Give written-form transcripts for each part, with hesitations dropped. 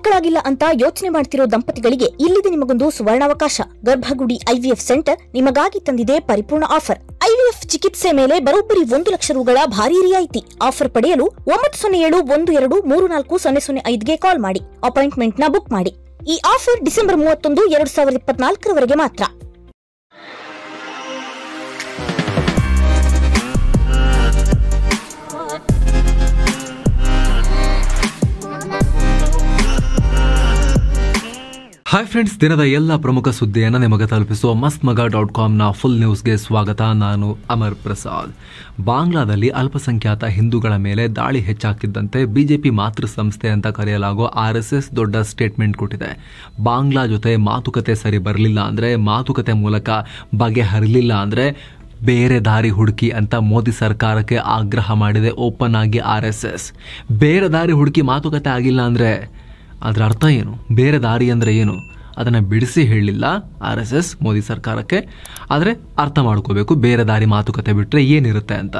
ಮಕ್ಕಳಾಗಿಲ್ಲ ಅಂತ ಯೋಚನೆ ಮಾಡ್ತಿರೋ ದಂಪತಿಗಳಿಗೆ ಇಲ್ಲಿದೆ ನಿಮಗೊಂದು ಸುವರ್ಣಾವಕಾಶ. ಗರ್ಭಗುಡಿ ಐವಿಎಫ್ ಸೆಂಟರ್ ನಿಮಗಾಗಿ ತಂದಿದೆ ಪರಿಪೂರ್ಣ ಆಫರ್. ಐವಿಎಫ್ ಚಿಕಿತ್ಸೆ ಮೇಲೆ ಬರೋಬ್ಬರಿ 1 ಲಕ್ಷ ರೂಗಳ ಭಾರಿ ರಿಯಾಯಿತಿ. ಆಫರ್ ಪಡೆಯಲು 9071240005ಗೆ ಕಾಲ್ ಮಾಡಿ ಅಪಾಯಿಂಟ್ಮೆಂಟ್ ನ ಬುಕ್ ಮಾಡಿ. ಈ ಆಫರ್ ಡಿಸೆಂಬರ್ 31, 2024 ಮಾತ್ರ. ಹಾಯ್ ಫ್ರೆಂಡ್ಸ್, ದಿನದ ಎಲ್ಲ ಪ್ರಮುಖ ಸುದ್ದಿಯನ್ನು ನಿಮಗೆ ತಲುಪಿಸುವ mastmaga.comನ ಫುಲ್ ನ್ಯೂಸ್ಗೆ ಸ್ವಾಗತ. ನಾನು ಅಮರ್ ಪ್ರಸಾದ್. ಬಾಂಗ್ಲಾದಲ್ಲಿ ಅಲ್ಪಸಂಖ್ಯಾತ ಹಿಂದೂಗಳ ಮೇಲೆ ದಾಳಿ ಹೆಚ್ಚಾಗ್ತಿದ್ದಂತೆ ಬಿಜೆಪಿ ಮಾತೃ ಸಂಸ್ಥೆ ಅಂತ ಕರೆಯಲಾಗುವ RSS ದೊಡ್ಡ ಸ್ಟೇಟ್ಮೆಂಟ್ ಕೊಟ್ಟಿದೆ. ಬಾಂಗ್ಲಾ ಜೊತೆ ಮಾತುಕತೆ ಸರಿ ಬರಲಿಲ್ಲ ಅಂದ್ರೆ, ಮಾತುಕತೆ ಮೂಲಕ ಬಗೆಹರಿಲಿಲ್ಲ ಅಂದ್ರೆ ಬೇರೆ ದಾರಿ ಹುಡುಕಿ ಅಂತ ಮೋದಿ ಸರ್ಕಾರಕ್ಕೆ ಆಗ್ರಹ ಮಾಡಿದೆ ಓಪನ್ ಆಗಿ RSS. ಬೇರೆ ದಾರಿ ಹುಡುಕಿ ಮಾತುಕತೆ ಆಗಿಲ್ಲ ಅಂದ್ರೆ ಅದರ ಅರ್ಥ ಏನು? ಬೇರೆ ದಾರಿ ಅಂದರೆ ಏನು? ಅದನ್ನು ಬಿಡಿಸಿ ಹೇಳಲಿಲ್ಲ RSS ಮೋದಿ ಸರ್ಕಾರಕ್ಕೆ. ಆದರೆ ಅರ್ಥ ಮಾಡ್ಕೋಬೇಕು, ಬೇರೆ ದಾರಿ ಮಾತುಕತೆ ಬಿಟ್ಟರೆ ಏನಿರುತ್ತೆ ಅಂತ.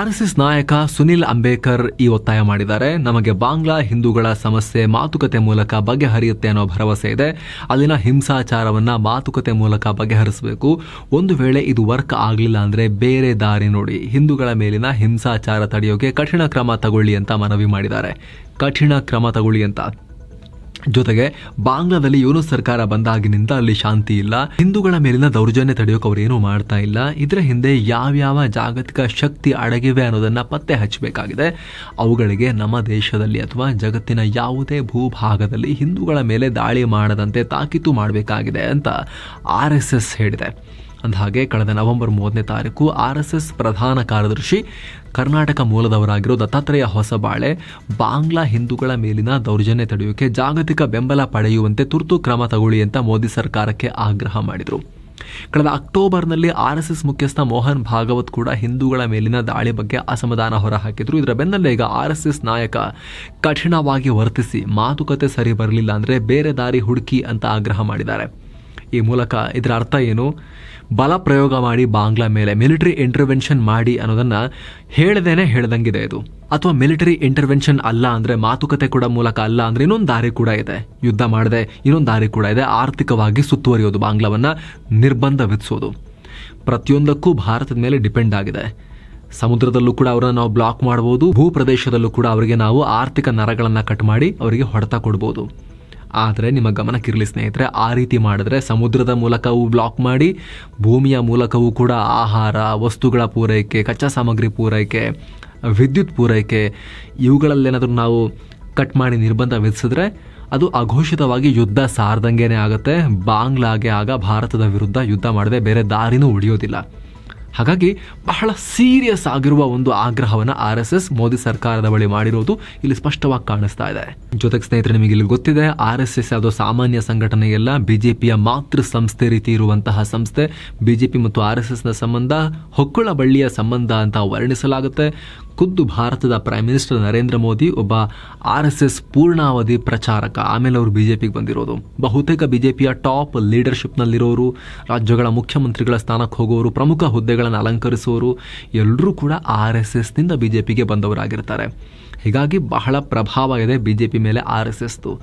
RSS ನಾಯಕ ಸುನಿಲ್ ಅಂಬೇಕರ್ ಈ ಒತ್ತಾಯ ಮಾಡಿದ್ದಾರೆ. ನಮಗೆ ಬಾಂಗ್ಲಾ ಹಿಂದೂಗಳ ಸಮಸ್ಯೆ ಮಾತುಕತೆ ಮೂಲಕ ಬಗೆಹರಿಯುತ್ತೆ ಅನ್ನೋ ಭರವಸೆ ಇದೆ. ಅಲ್ಲಿನ ಹಿಂಸಾಚಾರವನ್ನ ಮಾತುಕತೆ ಮೂಲಕ ಬಗೆಹರಿಸಬೇಕು. ಒಂದು ವೇಳೆ ಇದು ವರ್ಕ್ ಆಗಲಿಲ್ಲ ಅಂದ್ರೆ ಬೇರೆ ದಾರಿ ನೋಡಿ, ಹಿಂದೂಗಳ ಮೇಲಿನ ಹಿಂಸಾಚಾರ ತಡೆಯೋಕೆ ಕಠಿಣ ಕ್ರಮ ತಗೊಳ್ಳಿ ಅಂತ ಮನವಿ ಮಾಡಿದ್ದಾರೆ. ಕಠಿಣ ಕ್ರಮ ತಗೊಳ್ಳಿ ಅಂತ. ಜೊತೆಗೆ ಬಾಂಗ್ಲಾದಲ್ಲಿ ಯೂನುಸ್ ಸರ್ಕಾರ ಬಂದಾಗಿನಿಂದ ಅಲ್ಲಿ ಶಾಂತಿ ಇಲ್ಲ. ಹಿಂದೂಗಳ ಮೇಲಿನ ದೌರ್ಜನ್ಯ ತಡೆಯೋಕೆ ಅವರೇನು ಮಾಡ್ತಾ ಇಲ್ಲ. ಇದರ ಹಿಂದೆ ಯಾವ್ಯಾವ ಜಾಗತಿಕ ಶಕ್ತಿ ಅಡಗಿವೆ ಅನ್ನೋದನ್ನ ಪತ್ತೆ ಹಚ್ಚಬೇಕಾಗಿದೆ. ಅವುಗಳಿಗೆ ನಮ್ಮ ದೇಶದಲ್ಲಿ ಅಥವಾ ಜಗತ್ತಿನ ಯಾವುದೇ ಭೂಭಾಗದಲ್ಲಿ ಹಿಂದೂಗಳ ಮೇಲೆ ದಾಳಿ ಮಾಡದಂತೆ ತಾಕೀತು ಮಾಡಬೇಕಾಗಿದೆ ಅಂತ RSS ಹೇಳಿದೆ. ಅಂದಹಾಗೆ ಕಳೆದ ನವೆಂಬರ್ 30 RSS ಪ್ರಧಾನ ಕಾರ್ಯದರ್ಶಿ ಕರ್ನಾಟಕ ಮೂಲದವರಾಗಿರೋ ದತ್ತಾತ್ರೇಯ ಹೊಸಬಾಳೆ ಬಾಂಗ್ಲಾ ಹಿಂದೂಗಳ ಮೇಲಿನ ದೌರ್ಜನ್ಯ ತಡೆಯೋಕೆ ಜಾಗತಿಕ ಬೆಂಬಲ ಪಡೆಯುವಂತೆ ತುರ್ತು ಕ್ರಮ ತಗೊಳ್ಳಿ ಅಂತ ಮೋದಿ ಸರ್ಕಾರಕ್ಕೆ ಆಗ್ರಹ ಮಾಡಿದರು. ಕಳೆದ ಅಕ್ಟೋಬರ್ನಲ್ಲಿ RSS ಮುಖ್ಯಸ್ಥ ಮೋಹನ್ ಭಾಗವತ್ ಕೂಡ ಹಿಂದೂಗಳ ಮೇಲಿನ ದಾಳಿ ಬಗ್ಗೆ ಅಸಮಾಧಾನ ಹೊರಹಾಕಿದ್ರು. ಇದರ ಬೆನ್ನಲ್ಲೇ ಈಗ RSS ನಾಯಕ ಕಠಿಣವಾಗಿ ವರ್ತಿಸಿ ಮಾತುಕತೆ ಸರಿ ಬರಲಿಲ್ಲ ಅಂದ್ರೆ ಬೇರೆ ದಾರಿ ಹುಡುಕಿ ಅಂತ ಆಗ್ರಹ ಮಾಡಿದ್ದಾರೆ. ಈ ಮೂಲಕ ಇದರ ಅರ್ಥ ಏನು? ಬಲ ಪ್ರಯೋಗ ಮಾಡಿ ಬಾಂಗ್ಲಾ ಮೇಲೆ ಮಿಲಿಟರಿ ಇಂಟರ್ವೆನ್ಷನ್ ಮಾಡಿ ಅನ್ನೋದನ್ನ ಹೇಳ್ದಂಗಿದೆ ಇದು. ಅಥವಾ ಮಿಲಿಟರಿ ಇಂಟರ್ವೆನ್ಷನ್ ಅಲ್ಲ ಅಂದ್ರೆ, ಮಾತುಕತೆ ಕೂಡ ಮೂಲಕ ಅಲ್ಲ ಅಂದ್ರೆ ಇನ್ನೊಂದು ದಾರಿ ಕೂಡ ಇದೆ. ಯುದ್ಧ ಮಾಡದೆ ಇನ್ನೊಂದು ದಾರಿ ಕೂಡ ಇದೆ. ಆರ್ಥಿಕವಾಗಿ ಸುತ್ತುವರಿಯೋದು, ಬಾಂಗ್ಲಾವನ್ನ ನಿರ್ಬಂಧ ವಿಧಿಸೋದು. ಪ್ರತಿಯೊಂದಕ್ಕೂ ಭಾರತದ ಮೇಲೆ ಡಿಪೆಂಡ್ ಆಗಿದೆ. ಸಮುದ್ರದಲ್ಲೂ ಕೂಡ ಅವರನ್ನು ನಾವು ಬ್ಲಾಕ್ ಮಾಡಬಹುದು. ಭೂ ಪ್ರದೇಶದಲ್ಲೂ ಕೂಡ ಅವರಿಗೆ ನಾವು ಆರ್ಥಿಕ ನರಗಳನ್ನ ಕಟ್ ಮಾಡಿ ಅವರಿಗೆ ಹೊಡೆತ ಕೊಡಬಹುದು. ಆದರೆ ನಿಮ್ಮ ಗಮನಕ್ಕಿರಲಿ ಸ್ನೇಹಿತರೆ, ಆ ರೀತಿ ಮಾಡಿದ್ರೆ ಸಮುದ್ರದ ಮೂಲಕವೂ ಬ್ಲಾಕ್ ಮಾಡಿ, ಭೂಮಿಯ ಮೂಲಕವೂ ಕೂಡ ಆಹಾರ ವಸ್ತುಗಳ ಪೂರೈಕೆ, ಕಚ್ಚಾ ಸಾಮಗ್ರಿ ಪೂರೈಕೆ, ವಿದ್ಯುತ್ ಪೂರೈಕೆ ಇವುಗಳಲ್ಲೇನಾದರೂ ನಾವು ಕಟ್ ಮಾಡಿ ನಿರ್ಬಂಧ ವಿಧಿಸಿದ್ರೆ ಅದು ಅಘೋಷಿತವಾಗಿ ಯುದ್ಧ ಸಾರ್ದಂಗೆನೇ ಆಗುತ್ತೆ. ಬಾಂಗ್ಲಾಗೆ ಆಗ ಭಾರತದ ವಿರುದ್ಧ ಯುದ್ಧ ಮಾಡದೆ ಬೇರೆ ದಾರಿನೂ ಉಳಿಯೋದಿಲ್ಲ. ಹಾಗಾಗಿ ಬಹಳ ಸೀರಿಯಸ್ ಆಗಿರುವ ಒಂದು ಆಗ್ರಹವನ್ನು RSS ಮೋದಿ ಸರ್ಕಾರದ ಬಳಿ ಮಾಡಿರೋದು ಇಲ್ಲಿ ಸ್ಪಷ್ಟವಾಗಿ ಕಾಣಿಸ್ತಾ ಇದೆ. ಜೊತೆಗೆ ಸ್ನೇಹಿತರೆ, ನಿಮಗೆ ಇಲ್ಲಿ ಗೊತ್ತಿದೆ RSS ಯಾವುದೋ ಸಾಮಾನ್ಯ ಸಂಘಟನೆಯಲ್ಲ, ಬಿಜೆಪಿಯ ಮಾತೃ ಸಂಸ್ಥೆ ರೀತಿ ಇರುವಂತಹ ಸಂಸ್ಥೆ. ಬಿಜೆಪಿ ಮತ್ತು RSSನ ಸಂಬಂಧ ಹೊಕ್ಕುಳ ಬಳ್ಳಿಯ ಸಂಬಂಧ ಅಂತ ವರ್ಣಿಸಲಾಗುತ್ತೆ. ಖುದ್ದು ಭಾರತದ ಪ್ರೈಮ್ ಮಿನಿಸ್ಟರ್ ನರೇಂದ್ರ ಮೋದಿ ಒಬ್ಬ RSS ಪೂರ್ಣಾವಧಿ ಪ್ರಚಾರಕ. ಆಮೇಲೆ ಅವರು ಬಿಜೆಪಿಗೆ ಬಂದಿರೋದು. ಬಹುತೇಕ ಬಿಜೆಪಿಯ ಟಾಪ್ ಲೀಡರ್ಶಿಪ್ನಲ್ಲಿರೋರು, ರಾಜ್ಯಗಳ ಮುಖ್ಯಮಂತ್ರಿಗಳ ಸ್ಥಾನಕ್ಕೆ ಹೋಗೋರು, ಪ್ರಮುಖ ಹುದ್ದೆಗಳನ್ನು ಅಲಂಕರಿಸುವವರು ಎಲ್ಲರೂ ಕೂಡ RSSನಿಂದ ಬಿಜೆಪಿಗೆ ಬಂದವರಾಗಿರ್ತಾರೆ. ಹೀಗಾಗಿ ಬಹಳ ಪ್ರಭಾವ ಇದೆ ಬಿಜೆಪಿ ಮೇಲೆ RSSದು.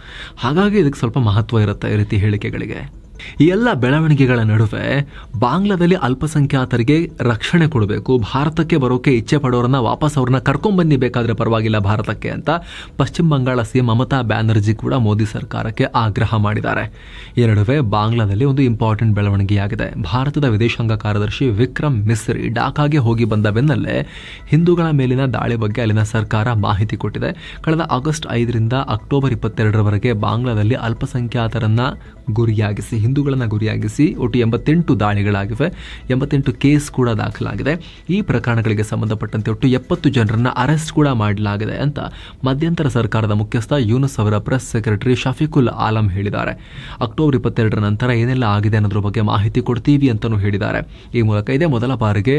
ಹಾಗಾಗಿ ಇದಕ್ಕೆ ಸ್ವಲ್ಪ ಮಹತ್ವ ಇರುತ್ತೆ ಈ ರೀತಿ ಹೇಳಿಕೆಗಳಿಗೆ. ಈ ಎಲ್ಲ ಬೆಳವಣಿಗೆಗಳ ನಡುವೆ ಬಾಂಗ್ಲಾದಲ್ಲಿ ಅಲ್ಪಸಂಖ್ಯಾತರಿಗೆ ರಕ್ಷಣೆ ಕೊಡಬೇಕು, ಭಾರತಕ್ಕೆ ಬರೋಕೆ ಇಚ್ಛೆ ಪಡೋರನ್ನ ವಾಪಸ್ ಅವ್ರನ್ನ ಕರ್ಕೊಂಡ್ಬನ್ನಿ ಬೇಕಾದ್ರೆ ಪರವಾಗಿಲ್ಲ ಭಾರತಕ್ಕೆ ಅಂತ ಪಶ್ಚಿಮ ಬಂಗಾಳ CM ಮಮತಾ ಬ್ಯಾನರ್ಜಿ ಕೂಡ ಮೋದಿ ಸರ್ಕಾರಕ್ಕೆ ಆಗ್ರಹ ಮಾಡಿದ್ದಾರೆ. ಈ ನಡುವೆ ಬಾಂಗ್ಲಾದಲ್ಲಿ ಒಂದು ಇಂಪಾರ್ಟೆಂಟ್ ಬೆಳವಣಿಗೆಯಾಗಿದೆ. ಭಾರತದ ವಿದೇಶಾಂಗ ಕಾರ್ಯದರ್ಶಿ ವಿಕ್ರಮ್ ಮಿಸ್ರಿ ಢಾಕಾಗೆ ಹೋಗಿ ಬಂದ ಬೆನ್ನಲ್ಲೇ ಹಿಂದೂಗಳ ಮೇಲಿನ ದಾಳಿ ಬಗ್ಗೆ ಅಲ್ಲಿನ ಸರ್ಕಾರ ಮಾಹಿತಿ ಕೊಟ್ಟಿದೆ. ಕಳೆದ ಆಗಸ್ಟ್ 5ರಿಂದ ಅಕ್ಟೋಬರ್ 22ರವರೆಗೆ ಬಾಂಗ್ಲಾದಲ್ಲಿ ಅಲ್ಪಸಂಖ್ಯಾತರನ್ನ ಗುರಿಯಾಗಿಸಿ, ಹಿಂದೂಗಳನ್ನ ಗುರಿಯಾಗಿಸಿ ಒಟ್ಟು 88 ದಾಳಿಗಳಾಗಿವೆ. 88 ಕೇಸ್ ಕೂಡ ದಾಖಲಾಗಿದೆ. ಈ ಪ್ರಕರಣಗಳಿಗೆ ಸಂಬಂಧಪಟ್ಟಂತೆ ಒಟ್ಟು 70 ಜನರನ್ನ ಅರೆಸ್ಟ್ ಕೂಡ ಮಾಡಲಾಗಿದೆ ಅಂತ ಮಧ್ಯಂತರ ಸರ್ಕಾರದ ಮುಖ್ಯಸ್ಥ ಯೂನುಸ್ ಅವರ ಪ್ರೆಸ್ ಸೆಕ್ರೆಟರಿ ಶಫೀಕುಲ್ ಆಲಂ ಹೇಳಿದ್ದಾರೆ. ಅಕ್ಟೋಬರ್ 22ರ ನಂತರ ಏನೆಲ್ಲ ಆಗಿದೆ ಅನ್ನೋದ್ರ ಬಗ್ಗೆ ಮಾಹಿತಿ ಕೊಡ್ತೀವಿ ಅಂತಲೂ ಹೇಳಿದ್ದಾರೆ. ಈ ಮೂಲಕ ಇದೇ ಮೊದಲ ಬಾರಿಗೆ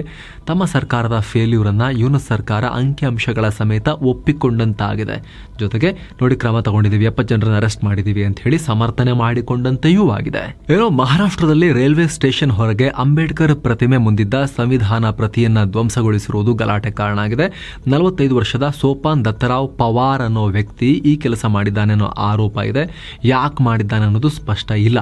ತಮ್ಮ ಸರ್ಕಾರದ ಫೇಲ್ಯೂರ್ ಅನ್ನ ಯೂನುಸ್ ಸರ್ಕಾರ ಅಂಕಿಅಂಶಗಳ ಸಮೇತ ಒಪ್ಪಿಕೊಂಡಂತಾಗಿದೆ. ಜೊತೆಗೆ ನೋಡಿ ಕ್ರಮ ತಗೊಂಡಿದ್ದೀವಿ, 70 ಜನರನ್ನ ಅರೆಸ್ಟ್ ಮಾಡಿದ್ದೀವಿ ಅಂತ ಹೇಳಿ ಸಮರ್ಥನೆ ಮಾಡಿಕೊಂಡಂತೆಯೂ ಆಗಿದೆ. ಮಹಾರಾಷ್ಟ್ರದಲ್ಲಿ ರೈಲ್ವೆ ಸ್ಟೇಷನ್ ಹೊರಗೆ ಅಂಬೇಡ್ಕರ್ ಪ್ರತಿಮೆ ಮುಂದಿದ್ದ ಸಂವಿಧಾನ ಪ್ರತಿಯನ್ನ ಧ್ವಂಸಗೊಳಿಸಿರುವುದು ಗಲಾಟೆ ಕಾರಣ ಆಗಿದೆ. 45 ವರ್ಷದ ಸೋಪಾನ್ ದತ್ತರಾವ್ ಪವಾರ್ ಅನ್ನೋ ವ್ಯಕ್ತಿ ಈ ಕೆಲಸ ಮಾಡಿದ್ದಾನೆ ಅನ್ನೋ ಆರೋಪ ಇದೆ. ಯಾಕೆ ಮಾಡಿದ್ದಾನೆ ಅನ್ನೋದು ಸ್ಪಷ್ಟ ಇಲ್ಲ.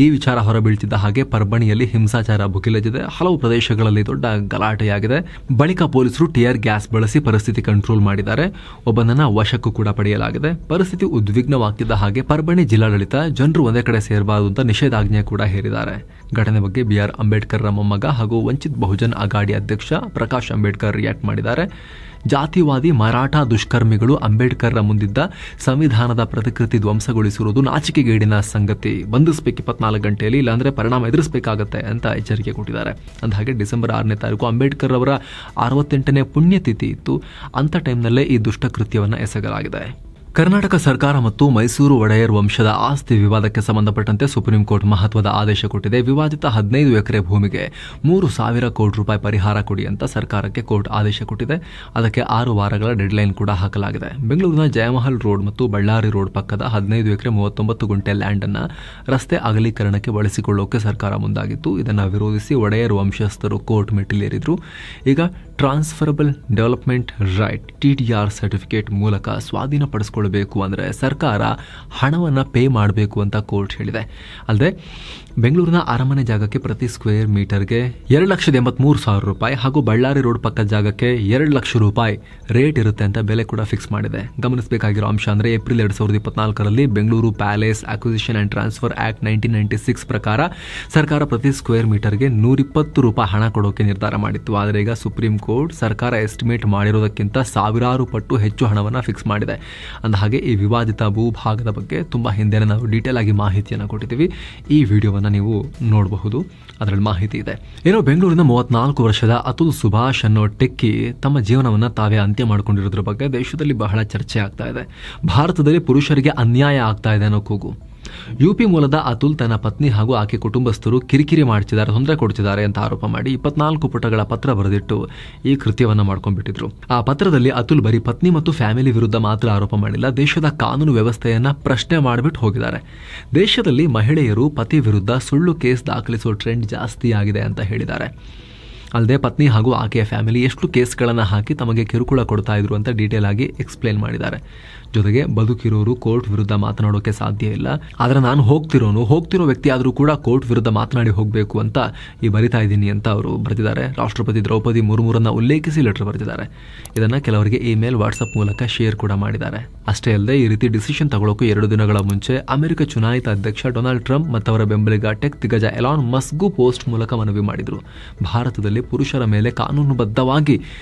ಈ ವಿಚಾರ ಹೊರಬೀಳ್ತಿದ್ದ ಹಾಗೆ ಪರ್ಬಣಿಯಲ್ಲಿ ಹಿಂಸಾಚಾರ ಭುಗಿಲೆದಿದೆ. ಹಲವು ಪ್ರದೇಶಗಳಲ್ಲಿ ದೊಡ್ಡ ಗಲಾಟೆಯಾಗಿದೆ. ಬಳಿಕ ಪೊಲೀಸರು ಟಿಯರ್ ಗ್ಯಾಸ್ ಬಳಸಿ ಪರಿಸ್ಥಿತಿ ಕಂಟ್ರೋಲ್ ಮಾಡಿದ್ದಾರೆ. ಒಬ್ಬನನ್ನ ವಶಕ್ಕೂ ಕೂಡ ಪಡೆಯಲಾಗಿದೆ. ಪರಿಸ್ಥಿತಿ ಉದ್ವಿಗ್ನವಾಗ್ತಿದ್ದ ಹಾಗೆ ಪರ್ಬಣಿ ಜಿಲ್ಲಾಡಳಿತ ಜನರು ಒಂದೇ ಕಡೆ ಸೇರಬಾರದು ಅಂತ ನಿಷೇಧಾಜ್ಞೆ ಕೂಡ ಹೇರಿದ್ದಾರೆ. ಘಟನೆ ಬಗ್ಗೆ BR ಅಂಬೇಡ್ಕರ್ ಮೊಮ್ಮಗ ಹಾಗೂ ವಂಚಿತ್ ಬಹುಜನ್ ಅಗಾಡಿ ಅಧ್ಯಕ್ಷ ಪ್ರಕಾಶ್ ಅಂಬೇಡ್ಕರ್ ರಿಯಾಕ್ಟ್ ಮಾಡಿದ್ದಾರೆ. ಜಾತಿವಾದಿ ಮರಾಠ ದುಷ್ಕರ್ಮಿಗಳು ಅಂಬೇಡ್ಕರ್ ಮುಂದಿದ್ದ ಸಂವಿಧಾನದ ಪ್ರತಿಕೃತಿ ಧ್ವಂಸಗೊಳಿಸಿರುವುದು ನಾಚಿಕೆಗೇಡಿನ ಸಂಗತಿ. ಬಂಧಿಸಬೇಕು 24 ಗಂಟೆಯಲ್ಲಿ, ಇಲ್ಲಾಂದ್ರೆ ಪರಿಣಾಮ ಎದುರಿಸಬೇಕಾಗತ್ತೆ ಅಂತ ಎಚ್ಚರಿಕೆ ಕೊಟ್ಟಿದ್ದಾರೆ. ಅಂದಹಾಗೆ ಡಿಸೆಂಬರ್ 6ನೇ ತಾರೀಕು ಅಂಬೇಡ್ಕರ್ ಅವರ 68ನೇ ಪುಣ್ಯತಿಥಿ ಇತ್ತು. ಅಂಥ ಟೈಮ್ನಲ್ಲೇ ಈ ದುಷ್ಟಕೃತ್ಯವನ್ನು ಎಸಗಲಾಗಿದೆ. ಕರ್ನಾಟಕ ಸರ್ಕಾರ ಮತ್ತು ಮೈಸೂರು ಒಡೆಯರ್ ವಂಶದ ಆಸ್ತಿ ವಿವಾದಕ್ಕೆ ಸಂಬಂಧಪಟ್ಟಂತೆ ಸುಪ್ರೀಂ ಕೋರ್ಟ್ ಮಹತ್ವದ ಆದೇಶ ಕೊಟ್ಟಿದೆ. ವಿವಾದಿತ 15 ಎಕರೆ ಭೂಮಿಗೆ 3,000 ಕೋಟಿ ರೂಪಾಯಿ ಪರಿಹಾರ ಕೊಡಿ ಅಂತ ಸರ್ಕಾರಕ್ಕೆ ಕೋರ್ಟ್ ಆದೇಶ ಕೊಟ್ಟಿದೆ. ಅದಕ್ಕೆ 6 ವಾರಗಳ ಡೆಡ್ಲೈನ್ ಕೂಡ ಹಾಕಲಾಗಿದೆ. ಬೆಂಗಳೂರಿನ ಜಯಮಹಲ್ ರೋಡ್ ಮತ್ತು ಬಳ್ಳಾರಿ ರೋಡ್ ಪಕ್ಕದ 15 ಎಕರೆ 39 ಗುಂಟೆ ಲ್ಯಾಂಡ್ ಅನ್ನ ರಸ್ತೆ ಅಗಲೀಕರಣಕ್ಕೆ ಬಳಸಿಕೊಳ್ಳೋಕೆ ಸರ್ಕಾರ ಮುಂದಾಗಿತ್ತು. ಇದನ್ನು ವಿರೋಧಿಸಿ ಒಡೆಯರ್ ವಂಶಸ್ಥರು ಕೋರ್ಟ್ ಮೆಟ್ಟಿಲೇರಿದ್ರು. ಈಗ transferable development right TDR certificate ಮೂಲಕ ಸ್ವಾಧೀನಪಡಿಸಿಕೊಳ್ಳಬೇಕು ಅಂದರೆ ಸರ್ಕಾರ ಹಣವನ್ನು ಪೇ ಮಾಡಬೇಕು ಅಂತ ಕೋರ್ಟ್ ಹೇಳಿದೆ. ಅಲ್ಲದೆ ಬೆಂಗಳೂರಿನ ಅರಮನೆ ಜಾಗಕ್ಕೆ ಪ್ರತಿ ಸ್ಕ್ವೇರ್ ಮೀಟರ್ಗೆ 2,83,000 ರೂಪಾಯಿ ಹಾಗೂ ಬಳ್ಳಾರಿ ರೋಡ್ ಪಕ್ಕದ ಜಾಗಕ್ಕೆ 2 ಲಕ್ಷ ರೂಪಾಯಿ ರೇಟ್ ಇರುತ್ತೆ ಅಂತ ಬೆಲೆ ಕೂಡ ಫಿಕ್ಸ್ ಮಾಡಿದೆ. ಗಮನಿಸಬೇಕಾಗಿರೋ ಅಂಶ ಅಂದರೆ ಏಪ್ರಿಲ್ 2024ರಲ್ಲಿ Bengaluru palace acquisition and transfer act 1996 ಪ್ರಕಾರ ಸರ್ಕಾರ ಪ್ರತಿ ಸ್ಕ್ವೇರ್ ಮೀಟರ್ಗೆ 120 ರೂಪಾಯಿ ಹಣ ಕೊಡೋಕೆ ನಿರ್ಧಾರ ಮಾಡಿತ್ತು. ಆದರೆ ಈಗ ಸುಪ್ರೀಂ ಕೋರ್ಟ್ ಸರ್ಕಾರ ಎಸ್ಟಿಮೇಟ್ ಮಾಡಿರೋದಕ್ಕಿಂತ ಸಾವಿರಾರು ಪಟ್ಟು ಹೆಚ್ಚು ಹಣವನ್ನು ಫಿಕ್ಸ್ ಮಾಡಿದೆ. ಅಂದಹಾಗೆ ಈ ವಿವಾದಿತ ಭೂಭಾಗದ ಬಗ್ಗೆ ತುಂಬಾ ಹಿಂದೆ ನಾವು ಡೀಟೇಲ್ ಆಗಿ ಮಾಹಿತಿಯನ್ನು ಕೊಟ್ಟಿದ್ದೀವಿ. ಈ ವಿಡಿಯೋವನ್ನು ನೀವು ನೋಡಬಹುದು, ಅದರಲ್ಲಿ ಮಾಹಿತಿ ಇದೆ. ಬೆಂಗಳೂರಿನ 34 ವರ್ಷದ ಅತುಲ್ ಸುಭಾಷ್ ಅನ್ನೋ ಟೆಕ್ಕಿ ತಮ್ಮ ಜೀವನವನ್ನು ತಾವೇ ಅಂತ್ಯ ಮಾಡಿಕೊಂಡಿರೋದ್ರ ಬಗ್ಗೆ ದೇಶದಲ್ಲಿ ಬಹಳ ಚರ್ಚೆ ಆಗ್ತಾ ಇದೆ. ಭಾರತದಲ್ಲಿ ಪುರುಷರಿಗೆ ಅನ್ಯಾಯ ಆಗ್ತಾ ಇದೆ ಅನ್ನೋ ಕೂಗು. UP ಮೂಲದ ಅತುಲ್ ತನ್ನ ಪತ್ನಿ ಹಾಗೂ ಆಕೆ ಕುಟುಂಬಸ್ಥರು ಕಿರಿಕಿರಿ ಮಾಡ್ತಿದ್ದಾರೆ, ತೊಂದರೆ ಕೊಡ್ತಿದ್ದಾರೆ ಅಂತ ಆರೋಪ ಮಾಡಿ 24 ಪುಟಗಳ ಪತ್ರ ಬರೆದಿಟ್ಟು ಈ ಕೃತ್ಯವನ್ನು ಮಾಡ್ಕೊಂಡ್ಬಿಟ್ಟಿದ್ರು. ಆ ಪತ್ರದಲ್ಲಿ ಅತುಲ್ ಬರೀ ಪತ್ನಿ ಮತ್ತು ಫ್ಯಾಮಿಲಿ ವಿರುದ್ಧ ಮಾತ್ರ ಆರೋಪ ಮಾಡಿಲ್ಲ, ದೇಶದ ಕಾನೂನು ವ್ಯವಸ್ಥೆಯನ್ನ ಪ್ರಶ್ನೆ ಮಾಡಿಬಿಟ್ಟು ಹೋಗಿದ್ದಾರೆ. ದೇಶದಲ್ಲಿ ಮಹಿಳೆಯರು ಪತಿ ವಿರುದ್ಧ ಸುಳ್ಳು ಕೇಸ್ ದಾಖಲಿಸುವ ಟ್ರೆಂಡ್ ಜಾಸ್ತಿ ಆಗಿದೆ ಅಂತ ಹೇಳಿದ್ದಾರೆ. ಅಲ್ಲದೆ ಪತ್ನಿ ಹಾಗೂ ಆಕೆಯ ಫ್ಯಾಮಿಲಿ ಎಷ್ಟು ಕೇಸ್ಗಳನ್ನು ಹಾಕಿ ತಮಗೆ ಕಿರುಕುಳ ಕೊಡ್ತಾ ಇದ್ರು ಅಂತ ಡೀಟೇಲ್ ಆಗಿ ಎಕ್ಸ್ಪ್ಲೇನ್ ಮಾಡಿದ್ದಾರೆ. ಜೊತೆಗೆ ಬದುಕಿರೋರು ಕೋರ್ಟ್ ವಿರುದ್ಧ ಮಾತನಾಡೋಕೆ ಸಾಧ್ಯ ಇಲ್ಲ, ಆದರೆ ನಾನು ಹೋಗ್ತಿರೋ ವ್ಯಕ್ತಿ ಆದರೂ ಕೂಡ ಕೋರ್ಟ್ ವಿರುದ್ಧ ಮಾತನಾಡಿ ಹೋಗಬೇಕು ಅಂತ ಬರಿತಾ ಇದ್ದೀನಿ ಅಂತ ಅವರು ಬರೆದಿದ್ದಾರೆ. ರಾಷ್ಟ್ರಪತಿ ದ್ರೌಪದಿ ಮುರ್ಮುರನ್ನ ಉಲ್ಲೇಖಿಸಿ ಲೆಟರ್ ಬರೆದಿದ್ದಾರೆ. ಇದನ್ನ ಕೆಲವರಿಗೆ ಇಮೇಲ್ ವಾಟ್ಸ್ಆಪ್ ಮೂಲಕ ಶೇರ್ ಕೂಡ ಮಾಡಿದ್ದಾರೆ. ಅಷ್ಟೇ ಅಲ್ಲದೆ ಈ ರೀತಿ ಡಿಸಿಷನ್ ತಗೊಳ್ಳೋಕೆ 2 ದಿನಗಳ ಮುಂಚೆ ಅಮೆರಿಕ ಚುನಾಯಿತ ಅಧ್ಯಕ್ಷ ಡೊನಾಲ್ಡ್ ಟ್ರಂಪ್ ಮತ್ತವರ ಬೆಂಬಲಿಗ ಟೆಕ್ ದಿಗ್ಗಜ ಎಲಾನ್ ಮಸ್ಕ್ಗೂ ಪೋಸ್ಟ್ ಮೂಲಕ ಮನವಿ ಮಾಡಿದ್ರು. ಭಾರತದಲ್ಲಿ ಪುರುಷರ ಮೇಲೆ ಕಾನೂನುಬದ್ಧವಾಗಿ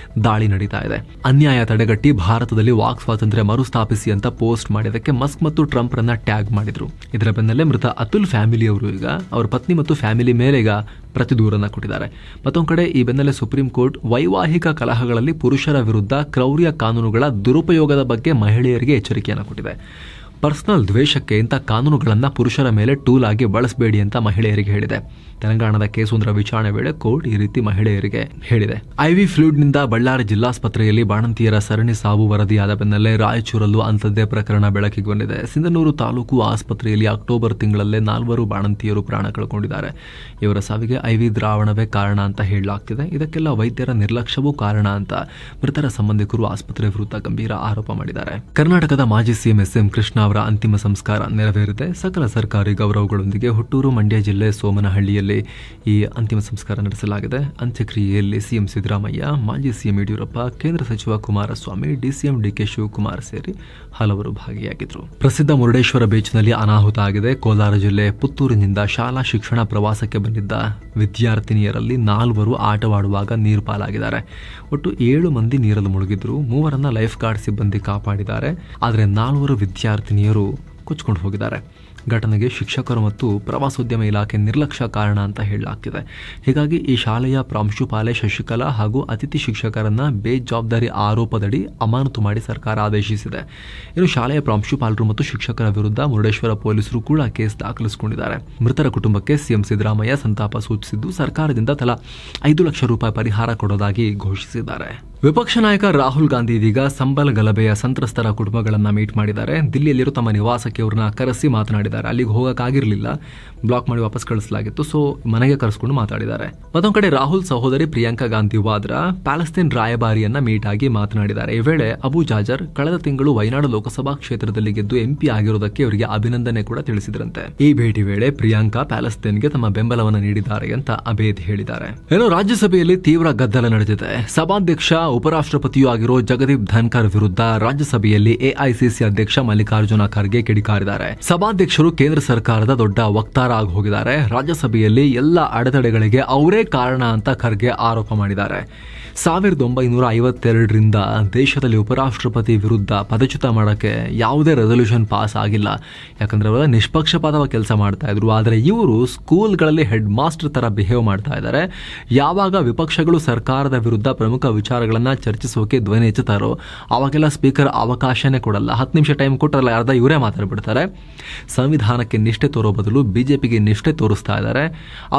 ದಾಳಿ ನಡೀತಾ ಇದೆ, ಅನ್ಯಾಯ ತಡೆಗಟ್ಟಿ ಭಾರತದಲ್ಲಿ ವಾಕ್ ಸ್ವಾತಂತ್ರ್ಯ ಮರುಸ್ಥಾಪಿಸಿ ಅಂತ ಪೋಸ್ಟ್ ಮಾಡಿದಕ್ಕೆ ಮಸ್ಕ್ ಮತ್ತು ಟ್ರಂಪ್ ರನ್ನ ಟ್ಯಾಗ್ ಮಾಡಿದ್ರು. ಇದರ ಬೆನ್ನಲ್ಲೇ ಮೃತ ಅತುಲ್ ಫ್ಯಾಮಿಲಿಯವರು ಈಗ ಅವರ ಪತ್ನಿ ಮತ್ತು ಫ್ಯಾಮಿಲಿ ಮೇಲೆ ಈಗ ಪ್ರತಿ ದೂರನ್ನ ಕೊಟ್ಟಿದ್ದಾರೆ. ಮತ್ತೊಂದು ಕಡೆ ಈ ಬೆನ್ನಲ್ಲೇ ಸುಪ್ರೀಂ ಕೋರ್ಟ್ ವೈವಾಹಿಕ ಕಲಹಗಳಲ್ಲಿ ಪುರುಷರ ವಿರುದ್ಧ ಕ್ರೌರ್ಯ ಕಾನೂನುಗಳ ದುರುಪಯೋಗದ ಬಗ್ಗೆ ಮಹಿಳೆಯರಿಗೆ ಎಚ್ಚರಿಕೆಯನ್ನು ಕೊಟ್ಟಿದೆ. ಪರ್ಸನಲ್ ದ್ವೇಷಕ್ಕೆ ಇಂಥ ಕಾನೂನುಗಳನ್ನು ಪುರುಷರ ಮೇಲೆ ಟೂಲ್ ಆಗಿ ಬಳಸಬೇಡಿ ಅಂತ ಮಹಿಳೆಯರಿಗೆ ಹೇಳಿದೆ. ತೆಲಂಗಾಣದ ಕೇಸೊಂದರ ವಿಚಾರಣೆ ವೇಳೆ ಕೋರ್ಟ್ ಈ ರೀತಿ ಮಹಿಳೆಯರಿಗೆ ಹೇಳಿದೆ. IV ಫ್ಲೂಯಿಡ್ನಿಂದ ಬಳ್ಳಾರಿ ಜಿಲ್ಲಾಸ್ಪತ್ರೆಯಲ್ಲಿ ಬಾಣಂತಿಯರ ಸರಣಿ ಸಾವು ವರದಿಯಾದ ಬೆನ್ನಲ್ಲೇ ರಾಯಚೂರಲ್ಲೂ ಅಂಥದ್ದೇ ಪ್ರಕರಣ ಬೆಳಕಿಗೆ ಬಂದಿದೆ. ಸಿಂಧನೂರು ತಾಲೂಕು ಆಸ್ಪತ್ರೆಯಲ್ಲಿ ಅಕ್ಟೋಬರ್ ತಿಂಗಳಲ್ಲೇ 4 ಬಾಣಂತಿಯರು ಪ್ರಾಣ ಕಳ್ಕೊಂಡಿದ್ದಾರೆ. ಇವರ ಸಾವಿಗೆ IV ದ್ರಾವಣವೇ ಕಾರಣ ಅಂತ ಹೇಳಲಾಗ್ತಿದೆ. ಇದಕ್ಕೆಲ್ಲ ವೈದ್ಯರ ನಿರ್ಲಕ್ಷ್ಯವೂ ಕಾರಣ ಅಂತ ಮೃತರ ಸಂಬಂಧಿಕರು ಆಸ್ಪತ್ರೆ ವಿರುದ್ಧ ಗಂಭೀರ ಆರೋಪ ಮಾಡಿದ್ದಾರೆ. ಕರ್ನಾಟಕದ ಮಾಜಿ CM SM ಕೃಷ್ಣ ಅವರ ಅಂತಿಮ ಸಂಸ್ಕಾರ ನೆರವೇರಿದೆ. ಸಕಲ ಸರ್ಕಾರಿ ಗೌರವಗಳೊಂದಿಗೆ ಹುಟ್ಟೂರು ಮಂಡ್ಯ ಜಿಲ್ಲೆ ಸೋಮನಹಳ್ಳಿಯಲ್ಲಿ ಈ ಅಂತಿಮ ಸಂಸ್ಕಾರ ನಡೆಸಲಾಗಿದೆ. ಅಂತ್ಯಕ್ರಿಯೆಯಲ್ಲಿ CM ಸಿದ್ದರಾಮಯ್ಯ, ಮಾಜಿ CM ಯಡಿಯೂರಪ್ಪ, ಕೇಂದ್ರ ಸಚಿವ ಕುಮಾರಸ್ವಾಮಿ, DCM DK ಶಿವಕುಮಾರ್ ಸೇರಿ ಹಲವರು ಭಾಗಿಯಾಗಿದ್ದರು. ಪ್ರಸಿದ್ಧ ಮುರುಡೇಶ್ವರ ಬೀಚ್ನಲ್ಲಿ ಅನಾಹುತ ಆಗಿದೆ. ಕೋಲಾರ ಜಿಲ್ಲೆ ಪುತ್ತೂರಿನಿಂದ ಶಾಲಾ ಶಿಕ್ಷಣ ಪ್ರವಾಸಕ್ಕೆ ಬಂದಿದ್ದ ವಿದ್ಯಾರ್ಥಿನಿಯರಲ್ಲಿ 4 ಆಟವಾಡುವಾಗ ನೀರು ಪಾಲಾಗಿದ್ದಾರೆ. ಒಟ್ಟು 7 ಮಂದಿ ನೀರಲ್ಲಿ ಮುಳುಗಿದ್ರು. 3 ಲೈಫ್ ಗಾರ್ಡ್ ಸಿಬ್ಬಂದಿ ಕಾಪಾಡಿದ್ದಾರೆ. ಆದರೆ 4 ವಿದ್ಯಾರ್ಥಿನಿಯರು ಕೊಚ್ಕೊಂಡು ಹೋಗಿದ್ದಾರೆ. ಘಟನೆಗೆ ಶಿಕ್ಷಕರು ಮತ್ತು ಪ್ರವಾಸೋದ್ಯಮ ಇಲಾಖೆ ನಿರ್ಲಕ್ಷ್ಯ ಕಾರಣ ಅಂತ ಹೇಳಲಾಗ್ತಿದೆ. ಹೀಗಾಗಿ ಈ ಶಾಲೆಯ ಪ್ರಾಂಶುಪಾಲೆ ಶಶಿಕಲಾ ಹಾಗೂ ಅತಿಥಿ ಶಿಕ್ಷಕರನ್ನ ಬೇಜವಾಬ್ದಾರಿ ಆರೋಪದಡಿ ಅಮಾನತು ಮಾಡಿ ಸರ್ಕಾರ ಆದೇಶಿಸಿದೆ. ಇನ್ನು ಶಾಲೆಯ ಪ್ರಾಂಶುಪಾಲರು ಮತ್ತು ಶಿಕ್ಷಕರ ವಿರುದ್ಧ ಮುರುಡೇಶ್ವರ ಪೊಲೀಸರು ಕೂಡ ಕೇಸ್ ದಾಖಲಿಸಿಕೊಂಡಿದ್ದಾರೆ. ಮೃತರ ಕುಟುಂಬಕ್ಕೆ CM ಸಿದ್ದರಾಮಯ್ಯ ಸಂತಾಪ ಸೂಚಿಸಿದ್ದು ಸರ್ಕಾರದಿಂದ ತಲಾ 5 ಲಕ್ಷ ರೂಪಾಯಿ ಪರಿಹಾರ ಕೊಡೋದಾಗಿ ಘೋಷಿಸಿದ್ದಾರೆ. ವಿಪಕ್ಷ ನಾಯಕ ರಾಹುಲ್ ಗಾಂಧಿ ಇದೀಗ ಸಂಬಲ್ ಗಲಭೆಯ ಸಂತ್ರಸ್ತರ ಕುಟುಂಬಗಳನ್ನ ಮೀಟ್ ಮಾಡಿದ್ದಾರೆ. ದಿಲ್ಲಿಯಲ್ಲಿರೋ ತಮ್ಮ ನಿವಾಸಕ್ಕೆ ಅವ್ರನ್ನ ಕರೆಸಿ ಮಾತನಾಡಿದ್ದಾರೆ. ಅಲ್ಲಿಗೆ ಹೋಗಕ್ಕಾಗಿರ್ಲಿಲ್ಲ, ಬ್ಲಾಕ್ ಮಾಡಿ ವಾಪಸ್ ಕಳಿಸಲಾಗಿತ್ತು. ಸೊ ಮನೆಗೆ ಕರೆಸ್ಕೊಂಡು ಮಾತಾಡಿದ್ದಾರೆ. ಮತ್ತೊಂದು ಕಡೆ ರಾಹುಲ್ ಸಹೋದರಿ ಪ್ರಿಯಾಂಕಾ ಗಾಂಧಿ ವಾದ್ರಾ ಪ್ಯಾಲೆಸ್ತೇನ್ ರಾಯಭಾರಿಯನ್ನ ಮೀಟ್ ಆಗಿ ಮಾತನಾಡಿದ್ದಾರೆ. ಈ ವೇಳೆ ಅಬು ಜಾಜರ್ ಕಳೆದ ತಿಂಗಳು ವಯನಾಡು ಲೋಕಸಭಾ ಕ್ಷೇತ್ರದಲ್ಲಿ ಗೆದ್ದು ಎಂಪಿ ಆಗಿರೋದಕ್ಕೆ ಅವರಿಗೆ ಅಭಿನಂದನೆ ಕೂಡ ತಿಳಿಸಿದ್ರಂತೆ. ಈ ಭೇಟಿ ವೇಳೆ ಪ್ರಿಯಾಂಕಾ ಪ್ಯಾಲೆಸ್ತೇನ್ಗೆ ತಮ್ಮ ಬೆಂಬಲವನ್ನು ನೀಡಿದ್ದಾರೆ ಅಂತ ಅಬೇದ್ ಹೇಳಿದ್ದಾರೆ. ಏನೋ ರಾಜ್ಯಸಭೆಯಲ್ಲಿ ತೀವ್ರ ಗದ್ದಲ ನಡೆದಿದೆ. ಸಭಾಧ್ಯಕ್ಷ ಉಪರಾಷ್ಟ್ರಪತಿಯೂ ಆಗಿರೋ ಜಗದೀಪ್ ಧನ್ಕರ್ ವಿರುದ್ಧ ರಾಜ್ಯಸಭೆಯಲ್ಲಿ ಎಐಸಿಸಿ ಅಧ್ಯಕ್ಷ ಮಲ್ಲಿಕಾರ್ಜುನ ಖರ್ಗೆ ಕಿಡಿಕಾರಿದ್ದಾರೆ. ಸಭಾಧ್ಯಕ್ಷರು ಕೇಂದ್ರ ಸರ್ಕಾರದ ದೊಡ್ಡ ವಕ್ತಾರ ಆಗಿ ಹೋಗಿದ್ದಾರೆ. ರಾಜ್ಯಸಭೆಯಲ್ಲಿ ಎಲ್ಲ ಅಡೆತಡೆಗಳಿಗೆ ಅವರೇ ಕಾರಣ ಅಂತ ಖರ್ಗೆ ಆರೋಪ ಮಾಡಿದ್ದಾರೆ. 1952ರಿಂದ ದೇಶದಲ್ಲಿ ಉಪರಾಷ್ಟ್ರಪತಿ ವಿರುದ್ಧ ಪದಚ್ಯುತ ಮಾಡಕ್ಕೆ ಯಾವುದೇ ರೆಸಲ್ಯೂಷನ್ ಪಾಸ್ ಆಗಿಲ್ಲ. ಯಾಕಂದ್ರೆ ಅವರ ನಿಷ್ಪಕ್ಷಪಾತವಾಗಿ ಕೆಲಸ ಮಾಡ್ತಾ ಇದ್ರು. ಆದರೆ ಇವರು ಸ್ಕೂಲ್ಗಳಲ್ಲಿ ಹೆಡ್ ಮಾಸ್ಟರ್ ತರ ಬಿಹೇವ್ ಮಾಡ್ತಾ ಇದ್ದಾರೆ. ಯಾವಾಗ ವಿಪಕ್ಷಗಳು ಸರ್ಕಾರದ ವಿರುದ್ಧ ಪ್ರಮುಖ ವಿಚಾರಗಳನ್ನ ಚರ್ಚಿಸೋಕೆ ಧ್ವನಿ ಎಚ್ಚುತ್ತಾರೋ ಅವಾಗೆಲ್ಲ ಸ್ಪೀಕರ್ ಅವಕಾಶನೇ ಕೊಡಲ್ಲ. 10 ನಿಮಿಷ ಟೈಮ್ ಕೊಟ್ಟರಲ್ಲ, ಅರ್ಧ ಇವರೇ ಮಾತಾಡ್ಬಿಡ್ತಾರೆ. ಸಂವಿಧಾನಕ್ಕೆ ನಿಷ್ಠೆ ತೋರೋ ಬದಲು ಬಿಜೆಪಿಗೆ ನಿಷ್ಠೆ ತೋರಿಸ್ತಾ ಇದ್ದಾರೆ.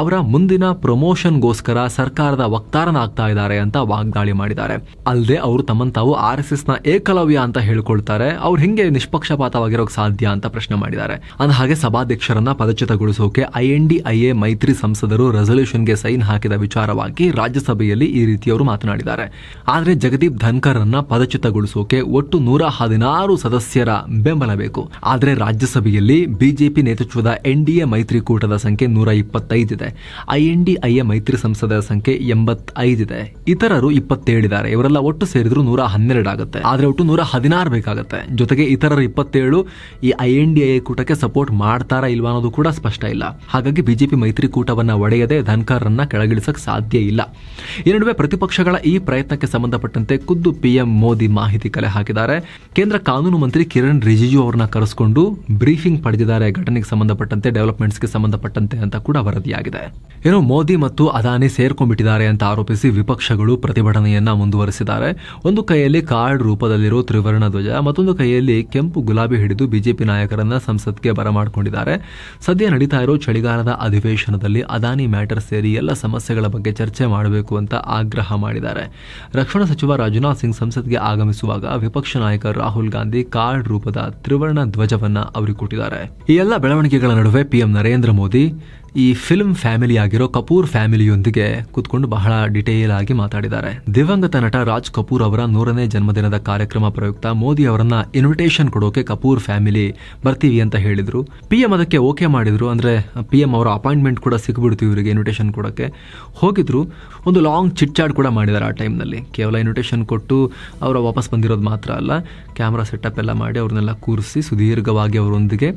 ಅವರ ಮುಂದಿನ ಪ್ರಮೋಷನ್ಗೋಸ್ಕರ ಸರ್ಕಾರದ ವಕ್ತಾರನಾಗ್ತಾ ಇದ್ದಾರೆ ಅಂತ ವಾಗ್ದಾಳಿ ಮಾಡಿದ್ದಾರೆ. ಅಲ್ಲದೆ ಅವರು ತಮ್ಮನ್ನು ತಾವು RSS ನ ಏಕಲವ್ಯ ಅಂತ ಹೇಳ್ಕೊಳ್ತಾರೆ. ಅವ್ರು ಹಿಂಗೆ ನಿಷ್ಪಕ್ಷಪಾತವಾಗಿರೋಕ್ ಸಾಧ್ಯ ಅಂತ ಪ್ರಶ್ನೆ ಮಾಡಿದ್ದಾರೆ. ಅಂದ ಹಾಗೆ ಸಭಾಧ್ಯಕ್ಷರನ್ನ ಪದಚ್ಯುತಗೊಳಿಸೋಕೆ INDIA ಮೈತ್ರಿ ಸಂಸದರು ರೆಸಲ್ಯೂಷನ್ಗೆ ಸೈನ್ ಹಾಕಿದ ವಿಚಾರವಾಗಿ ರಾಜ್ಯಸಭೆಯಲ್ಲಿ ಈ ರೀತಿಯವರು ಮಾತನಾಡಿದ್ದಾರೆ. ಆದರೆ ಜಗದೀಪ್ ಧನ್ಕರ್ ಅನ್ನ ಪದಚ್ಯುತಗೊಳಿಸೋಕೆ ಒಟ್ಟು 116 ಸದಸ್ಯರ ಬೆಂಬಲ ಬೇಕು. ಆದರೆ ರಾಜ್ಯಸಭೆಯಲ್ಲಿ ಬಿಜೆಪಿ ನೇತೃತ್ವದ NDA ಮೈತ್ರಿಕೂಟದ ಸಂಖ್ಯೆ 125 ಇದೆ. INDIA ಮೈತ್ರಿ ಸಂಸದರ ಸಂಖ್ಯೆ 85 ಇದೆ. ಇತರರು 27 ಇದ್ದಾರೆ. ಇವರೆಲ್ಲ ಒಟ್ಟು ಸೇರಿದ್ರು 112 ಆಗುತ್ತೆ. ಆದ್ರೆ ಒಟ್ಟು 116 ಬೇಕಾಗುತ್ತೆ. ಜೊತೆಗೆ ಇತರರು 27 ಈ INDIA ಕೂಟಕ್ಕೆ ಸಪೋರ್ಟ್ ಮಾಡ್ತಾರಾ ಇಲ್ವಾ ಅನ್ನೋದು ಕೂಡ ಸ್ಪಷ್ಟ ಇಲ್ಲ. ಹಾಗಾಗಿ ಬಿಜೆಪಿ ಮೈತ್ರಿಕೂಟವನ್ನ ಒಡೆಯದೆ ಧನ್ಕರ್ ಅನ್ನ ಕೆಳಗಿಳಿಸಕ್ ಸಾಧ್ಯ ಇಲ್ಲ. ಈ ನಡುವೆ ಪ್ರತಿಪಕ್ಷಗಳ ಈ ಪ್ರಯತ್ನಕ್ಕೆ ಸಂಬಂಧಪಟ್ಟಂತೆ ಖುದ್ದು PM ಮೋದಿ ಮಾಹಿತಿ ಕಲೆ ಹಾಕಿದ್ದಾರೆ. ಕೇಂದ್ರ ಕಾನೂನು ಮಂತ್ರಿ ಕಿರಣ್ ರಿಜಿಜು ಅವರನ್ನ ಕರೆಸಿಕೊಂಡು ಬ್ರೀಫಿಂಗ್ ಪಡೆದಿದ್ದಾರೆ. ಘಟನೆಗೆ ಸಂಬಂಧಪಟ್ಟಂತೆ, ಡೆವಲಪ್ಮೆಂಟ್ಸ್ಗೆ ಸಂಬಂಧಪಟ್ಟಂತೆ ಅಂತ ಕೂಡ ವರದಿಯಾಗಿದೆ. ಏನೋ ಮೋದಿ ಮತ್ತು ಅದಾನಿ ಸೇರ್ಕೊಂಡ್ಬಿಟ್ಟಿದ್ದಾರೆ ಅಂತ ಆರೋಪಿಸಿ ವಿಪಕ್ಷಗಳು ಪ್ರತಿಭಟನೆಯನ್ನ ಮುಂದುವರೆಸಿದ್ದಾರೆ. ಒಂದು ಕೈಯಲ್ಲಿ ಕಾರ್ಡ್ ರೂಪದಲ್ಲಿರೋ ತ್ರಿವರ್ಣ ಧ್ವಜ, ಮತ್ತೊಂದು ಕೈಯಲ್ಲಿ ಕೆಂಪು ಗುಲಾಬಿ ಹಿಡಿದು ಬಿಜೆಪಿ ನಾಯಕರನ್ನ ಸಂಸತ್ಗೆ ಬರಮಾಡಿಕೊಂಡಿದ್ದಾರೆ. ಸದ್ಯ ನಡೀತಾ ಇರೋ ಚಳಿಗಾಲದ ಅಧಿವೇಶನದಲ್ಲಿ ಅದಾನಿ ಮ್ಯಾಟರ್ ಸೇರಿ ಎಲ್ಲ ಸಮಸ್ಯೆಗಳ ಬಗ್ಗೆ ಚರ್ಚೆ ಮಾಡಬೇಕು ಅಂತ ಆಗ್ರಹ ಮಾಡಿದ್ದಾರೆ. ರಕ್ಷಣಾ ಸಚಿವ ರಾಜನಾಥ್ ಸಿಂಗ್ ಸಂಸತ್ಗೆ ಆಗಮಿಸುವಾಗ ವಿಪಕ್ಷ ನಾಯಕ ರಾಹುಲ್ ಗಾಂಧಿ ಕಾರ್ಡ್ ರೂಪದ ತ್ರಿವರ್ಣ ಧ್ವಜವನ್ನ ಅವರಿಗೆ ಕೊಟ್ಟಿದ್ದಾರೆ. ಈ ಎಲ್ಲ ಬೆಳವಣಿಗೆಗಳ ನಡುವೆ PM ನರೇಂದ್ರ ಮೋದಿ ಈ ಫಿಲ್ಮ್ ಫ್ಯಾಮಿಲಿ ಆಗಿರೋ ಕಪೂರ್ ಫ್ಯಾಮಿಲಿಯೊಂದಿಗೆ ಕೂತ್ಕೊಂಡು ಬಹಳ ಡಿಟೇಲ್ ಆಗಿ ಮಾತಾಡಿದ್ದಾರೆ. ದಿವಂಗತ ನಟ ರಾಜ್ ಕಪೂರ್ ಅವರ 100ನೇ ಜನ್ಮದಿನದ ಕಾರ್ಯಕ್ರಮ ಪ್ರಯುಕ್ತ ಮೋದಿ ಅವರನ್ನ ಇನ್ವಿಟೇಷನ್ ಕೊಡೋಕೆ ಕಪೂರ್ ಫ್ಯಾಮಿಲಿ ಬರ್ತೀವಿ ಅಂತ ಹೇಳಿದ್ರು. PM ಅದಕ್ಕೆ ಓಕೆ ಮಾಡಿದ್ರು. ಅಂದ್ರೆ PM ಅವರ ಅಪಾಯಿಂಟ್ಮೆಂಟ್ ಕೂಡ ಸಿಕ್ಬಿಡ್ತು ಇವರಿಗೆ ಇನ್ವಿಟೇಷನ್ ಕೊಡೋಕೆ. ಹೋಗಿದ್ರು. ಒಂದು ಲಾಂಗ್ ಚಿಟ್ ಚಾಟ್ ಕೂಡ ಮಾಡಿದ್ದಾರೆ. ಆ ಟೈಮ್ನಲ್ಲಿ ಕೇವಲ ಇನ್ವಿಟೇಷನ್ ಕೊಟ್ಟು ಅವರ ವಾಪಸ್ ಬಂದಿರೋದು ಮಾತ್ರ ಅಲ್ಲ, ಕ್ಯಾಮ್ರಾ ಸೆಟಪ್ ಎಲ್ಲ ಮಾಡಿ ಅವ್ರನ್ನೆಲ್ಲ ಕೂರಿಸಿ ಸುದೀರ್ಘವಾಗಿ ಅವರೊಂದಿಗೆ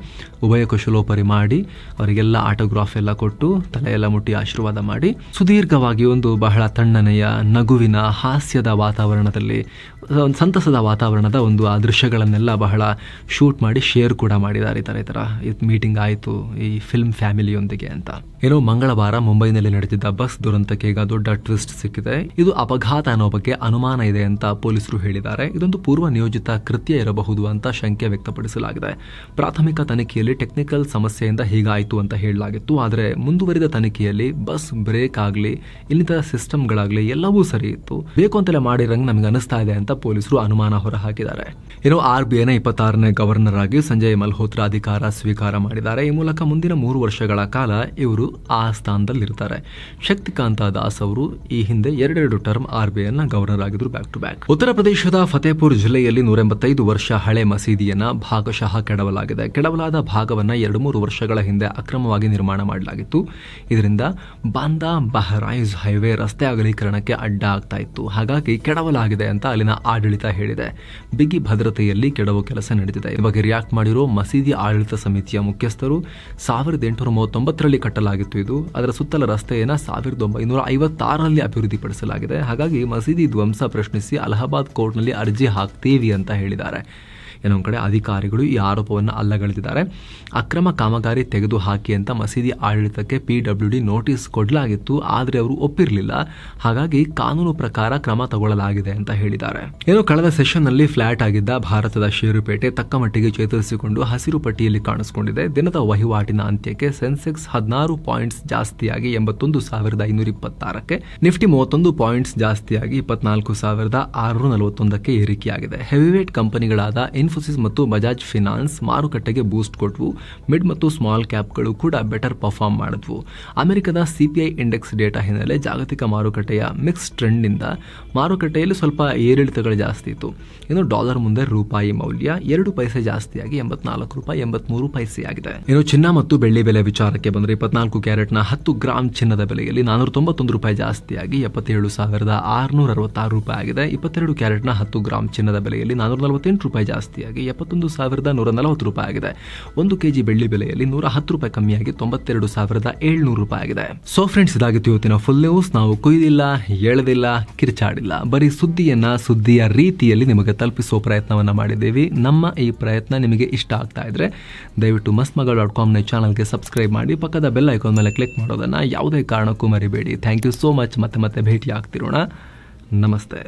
ಉಭಯ ಕುಶಲೋಪರಿ ಮಾಡಿ ಅವರಿಗೆಲ್ಲ ಆಟೋಗ್ರಾಫ್ ಎಲ್ಲ ಕೊಟ್ಟು ತಲೆಯೆಲ್ಲ ಮುಟ್ಟಿ ಆಶೀರ್ವಾದ ಮಾಡಿ ಸುದೀರ್ಘವಾಗಿ ಒಂದು ಬಹಳ ತಣ್ಣನೆಯ ನಗುವಿನ ಹಾಸ್ಯದ ವಾತಾವರಣದಲ್ಲಿ, ಸಂತಸದ ವಾತಾವರಣದ ಒಂದು ಆ ದೃಶ್ಯಗಳನ್ನೆಲ್ಲ ಬಹಳ ಶೂಟ್ ಮಾಡಿ ಶೇರ್ ಕೂಡ ಮಾಡಿದ್ದಾರೆ. ಈ ತರ ಮೀಟಿಂಗ್ ಆಯಿತು ಈ ಫಿಲ್ಮ್ ಫ್ಯಾಮಿಲಿಯೊಂದಿಗೆ ಅಂತ. ಏನೋ ಮಂಗಳವಾರ ಮುಂಬೈನಲ್ಲಿ ನಡೆದಿದ್ದ ಬಸ್ ದುರಂತಕ್ಕೆ ಈಗ ದೊಡ್ಡ ಟ್ವಿಸ್ಟ್ ಸಿಕ್ಕಿದೆ. ಇದು ಅಪಘಾತ ಅನ್ನೋ ಬಗ್ಗೆ ಅನುಮಾನ ಇದೆ ಅಂತ ಪೊಲೀಸರು ಹೇಳಿದ್ದಾರೆ. ಇದೊಂದು ಪೂರ್ವ ನಿಯೋಜಿತ ಕೃತ್ಯ ಇರಬಹುದು ಅಂತ ಶಂಕೆ ವ್ಯಕ್ತಪಡಿಸಲಾಗಿದೆ. ಪ್ರಾಥಮಿಕ ತನಿಖೆಯಲ್ಲಿ ಟೆಕ್ನಿಕಲ್ ಸಮಸ್ಯೆಯಿಂದ ಹೀಗಾಯಿತು ಅಂತ ಹೇಳಲಾಗಿತ್ತು. ಆದರೆ ಮುಂದುವರಿದ ತನಿಖೆಯಲ್ಲಿ ಬಸ್ ಬ್ರೇಕ್ ಆಗಲಿ ಇನ್ನಿತರ ಸಿಸ್ಟಮ್ಗಳಾಗಲಿ ಎಲ್ಲವೂ ಸರಿ ಇತ್ತು, ಬೇಕು ಅಂತೆಲ್ಲ ಮಾಡಿರಂಗ್ ನಮಗೆ ಅನಿಸ್ತಾ ಇದೆ ಅಂತ ಪೊಲೀಸರು ಅನುಮಾನ ಹೊರಹಾಕಿದ್ದಾರೆ. ಏನೋ RBIನ 26ನೇ ಗವರ್ನರ್ ಆಗಿ ಸಂಜಯ್ ಮಲ್ಹೋತ್ರಾ ಅಧಿಕಾರ ಸ್ವೀಕಾರ ಮಾಡಿದ್ದಾರೆ. ಈ ಮೂಲಕ ಮುಂದಿನ 3 ವರ್ಷಗಳ ಕಾಲ ಇವರು ಆ ಸ್ಥಾನದಲ್ಲಿರ್ತಾರೆ. ಶಕ್ತಿಕಾಂತ ದಾಸ್ ಅವರು ಈ ಹಿಂದೆ 2 ಟರ್ಮ್ RBIನ ಗವರ್ನರ್ ಆಗಿದ್ರು ಬ್ಯಾಕ್ ಟು ಬ್ಯಾಕ್. ಉತ್ತರ ಪ್ರದೇಶದ ಫತೇಪುರ್ ಜಿಲ್ಲೆಯಲ್ಲಿ 185 ವರ್ಷ ಹಳೆ ಮಸೀದಿಯನ್ನ ಭಾಗಶಃ ಕೆಡವಲಾಗಿದೆ. ಕೆಡವಲಾದ ಭಾಗವನ್ನ 2-3 ವರ್ಷಗಳ ಹಿಂದೆ ಅಕ್ರಮವಾಗಿ ನಿರ್ಮಾಣ ಮಾಡಲಾಗಿತ್ತು. ಇದರಿಂದ ಬಾಂದಾ ಬಹರೈಜ್ ಹೈವೇ ರಸ್ತೆ ಅಗಲೀಕರಣಕ್ಕೆ ಅಡ್ಡ ಆಗ್ತಾ ಇತ್ತು. ಹಾಗಾಗಿ ಕೆಡವಲಾಗಿದೆ ಅಂತ ಅಲ್ಲಿನ ಆಡಳಿತ ಹೇಳಿದೆ. ಬಿಗಿ ಭದ್ರತೆಯಲ್ಲಿ ಕೆಡವು ಕೆಲಸ ನಡೆದಿದೆ. ಈ ಬಗ್ಗೆ ರಿಯಾಕ್ಟ್ ಮಾಡಿರೋ ಮಸೀದಿ ಆಡಳಿತ ಸಮಿತಿಯ ಮುಖ್ಯಸ್ಥರು 1839ರಲ್ಲಿ ಕಟ್ಟಲಾಗಿತ್ತು ಇದು. ಅದರ ಸುತ್ತಲ ರಸ್ತೆಯನ್ನು 1956ರಲ್ಲಿ ಅಭಿವೃದ್ಧಿಪಡಿಸಲಾಗಿದೆ. ಹಾಗಾಗಿ ಮಸೀದಿ ಧ್ವಂಸ ಪ್ರಶ್ನಿಸಿ ಅಲಹಾಬಾದ್ ಕೋರ್ಟ್ನಲ್ಲಿ ಅರ್ಜಿ ಹಾಕ್ತೀವಿ ಅಂತ ಹೇಳಿದ್ದಾರೆ. ಇನ್ನೊಂದು ಕಡೆ ಅಧಿಕಾರಿಗಳು ಈ ಆರೋಪವನ್ನು ಅಲ್ಲಗಳೆದಿದ್ದಾರೆ. ಅಕ್ರಮ ಕಾಮಗಾರಿ ತೆಗೆದು ಹಾಕಿ ಅಂತ ಮಸೀದಿ ಆಡಳಿತಕ್ಕೆ PWD ನೋಟಿಸ್ ಕೊಡಲಾಗಿತ್ತು, ಆದರೆ ಅವರು ಒಪ್ಪಿರಲಿಲ್ಲ. ಹಾಗಾಗಿ ಕಾನೂನು ಪ್ರಕಾರ ಕ್ರಮ ತಗೊಳ್ಳಲಾಗಿದೆ ಅಂತ ಹೇಳಿದ್ದಾರೆ. ಇನ್ನು ಕಳೆದ ಸೆಷನ್ನಲ್ಲಿ ಫ್ಲಾಟ್ ಆಗಿದ್ದ ಭಾರತದ ಷೇರುಪೇಟೆ ತಕ್ಕ ಮಟ್ಟಿಗೆ ಚೇತರಿಸಿಕೊಂಡು ಹಸಿರು ಪಟ್ಟಿಯಲ್ಲಿ ಕಾಣಿಸಿಕೊಂಡಿದೆ. ದಿನದ ವಹಿವಾಟಿನ ಅಂತ್ಯಕ್ಕೆ ಸೆನ್ಸೆಕ್ಸ್ 16 ಪಾಯಿಂಟ್ಸ್ ಜಾಸ್ತಿಯಾಗಿ 81,526ಕ್ಕೆ, ನಿಫ್ಟಿ 31 ಪಾಯಿಂಟ್ಸ್ ಜಾಸ್ತಿಯಾಗಿ 24,641ಕ್ಕೆ ಏರಿಕೆಯಾಗಿದೆ. ಹೆವಿವೇಟ್ ಕಂಪನಿಗಳಾದ ಇನ್ಫೋಸಿಸ್ ಮತ್ತು ಬಜಾಜ್ ಫಿನಾನ್ಸ್ ಮಾರುಕಟ್ಟೆಗೆ ಬೂಸ್ಟ್ ಕೊಟ್ಟವು. ಮಿಡ್ ಮತ್ತು ಸ್ಮಾಲ್ ಕ್ಯಾಪ್ಗಳು ಕೂಡ ಬೆಟರ್ ಪರ್ಫಾರ್ಮ್ ಮಾಡಿದ್ವು. ಅಮೆರಿಕದ CPI ಇಂಡೆಕ್ಸ್ ಡೇಟಾ ಹಿನ್ನೆಲೆ ಜಾಗತಿಕ ಮಾರುಕಟ್ಟೆಯ ಮಿಕ್ಸ್ ಟ್ರೆಂಡ್ನಿಂದ ಮಾರುಕಟ್ಟೆಯಲ್ಲಿ ಸ್ವಲ್ಪ ಏರಿಳಿತಗಳು ಜಾಸ್ತಿ ಇತ್ತು. ಇನ್ನು ಡಾಲರ್ ಮುಂದೆ ರೂಪಾಯಿ ಮೌಲ್ಯ 2 ಪೈಸೆ ಜಾಸ್ತಿಯಾಗಿ 84 ರೂಪಾಯಿ 83 ಪೈಸೆಯಾಗಿದೆ. ಇನ್ನು ಚಿನ್ನ ಮತ್ತು ಬೆಳ್ಳಿ ಬೆಲೆ ವಿಚಾರಕ್ಕೆ ಬಂದರೆ 24 ಕ್ಯಾರೆಟ್ನ 10 ಗ್ರಾಂ ಚಿನ್ನದ ಬೆಲೆಯಲ್ಲಿ 491 ರೂಪಾಯಿ ಜಾಸ್ತಿಯಾಗಿ 77,666 ರೂಪಾಯಿ ಆಗಿದೆ. 22 ಕ್ಯಾರೆಟ್ನ 10 ಗ್ರಾಂ ಚಿನ್ನದ ಬೆಲೆಯಲ್ಲಿ 448 ರೂಪಾಯಿ ಜಾಸ್ತಿಯಾಗಿ 71,140 ರೂಪಾಯಿ ಆಗಿದೆ. 1 ಕೆಜಿ ಬೆಳ್ಳಿ ಬೆಲೆಯಲ್ಲಿ 110 ರೂಪಾಯಿ ಕಮ್ಮಿಯಾಗಿ 92,700 ರೂಪಾಯಿ ಆಗಿದೆ. ಸೊ ಫ್ರೆಂಡ್ಸ್, ಇದಾಗಿತ್ತು ಇವತ್ತಿನ ಫುಲ್ ನ್ಯೂಸ್. ನಾವು ಕುಯ್ದಿಲ್ಲ, ಎಳೆದಿಲ್ಲ, ಕಿರ್ಚಾಡಿಲ್ಲ, ಬರೀ ಸುದ್ದಿಯ ರೀತಿಯಲ್ಲಿ ನಿಮಗೆ ತಲುಪಿಸೋ ಪ್ರಯತ್ನವನ್ನ ಮಾಡಿದ್ದೇವೆ. ನಮ್ಮ ಈ ಪ್ರಯತ್ನ ನಿಮಗೆ ಇಷ್ಟ ಆಗ್ತಾ ಇದ್ರೆ ದಯವಿಟ್ಟು mastmaga.com ಚಾನಲ್ಗೆ ಸಬ್ಸ್ಕ್ರೈಬ್ ಮಾಡಿ, ಪಕ್ಕದ ಬೆಲ್ ಐಕಾನ್ ಮೇಲೆ ಕ್ಲಿಕ್ ಮಾಡೋದನ್ನ ಯಾವುದೇ ಕಾರಣಕ್ಕೂ ಮರಿಬೇಡಿ. Thank you so much. ಮತ್ತೆ ಭೇಟಿ ಆಗ್ತಿರೋಣ. ನಮಸ್ತೆ.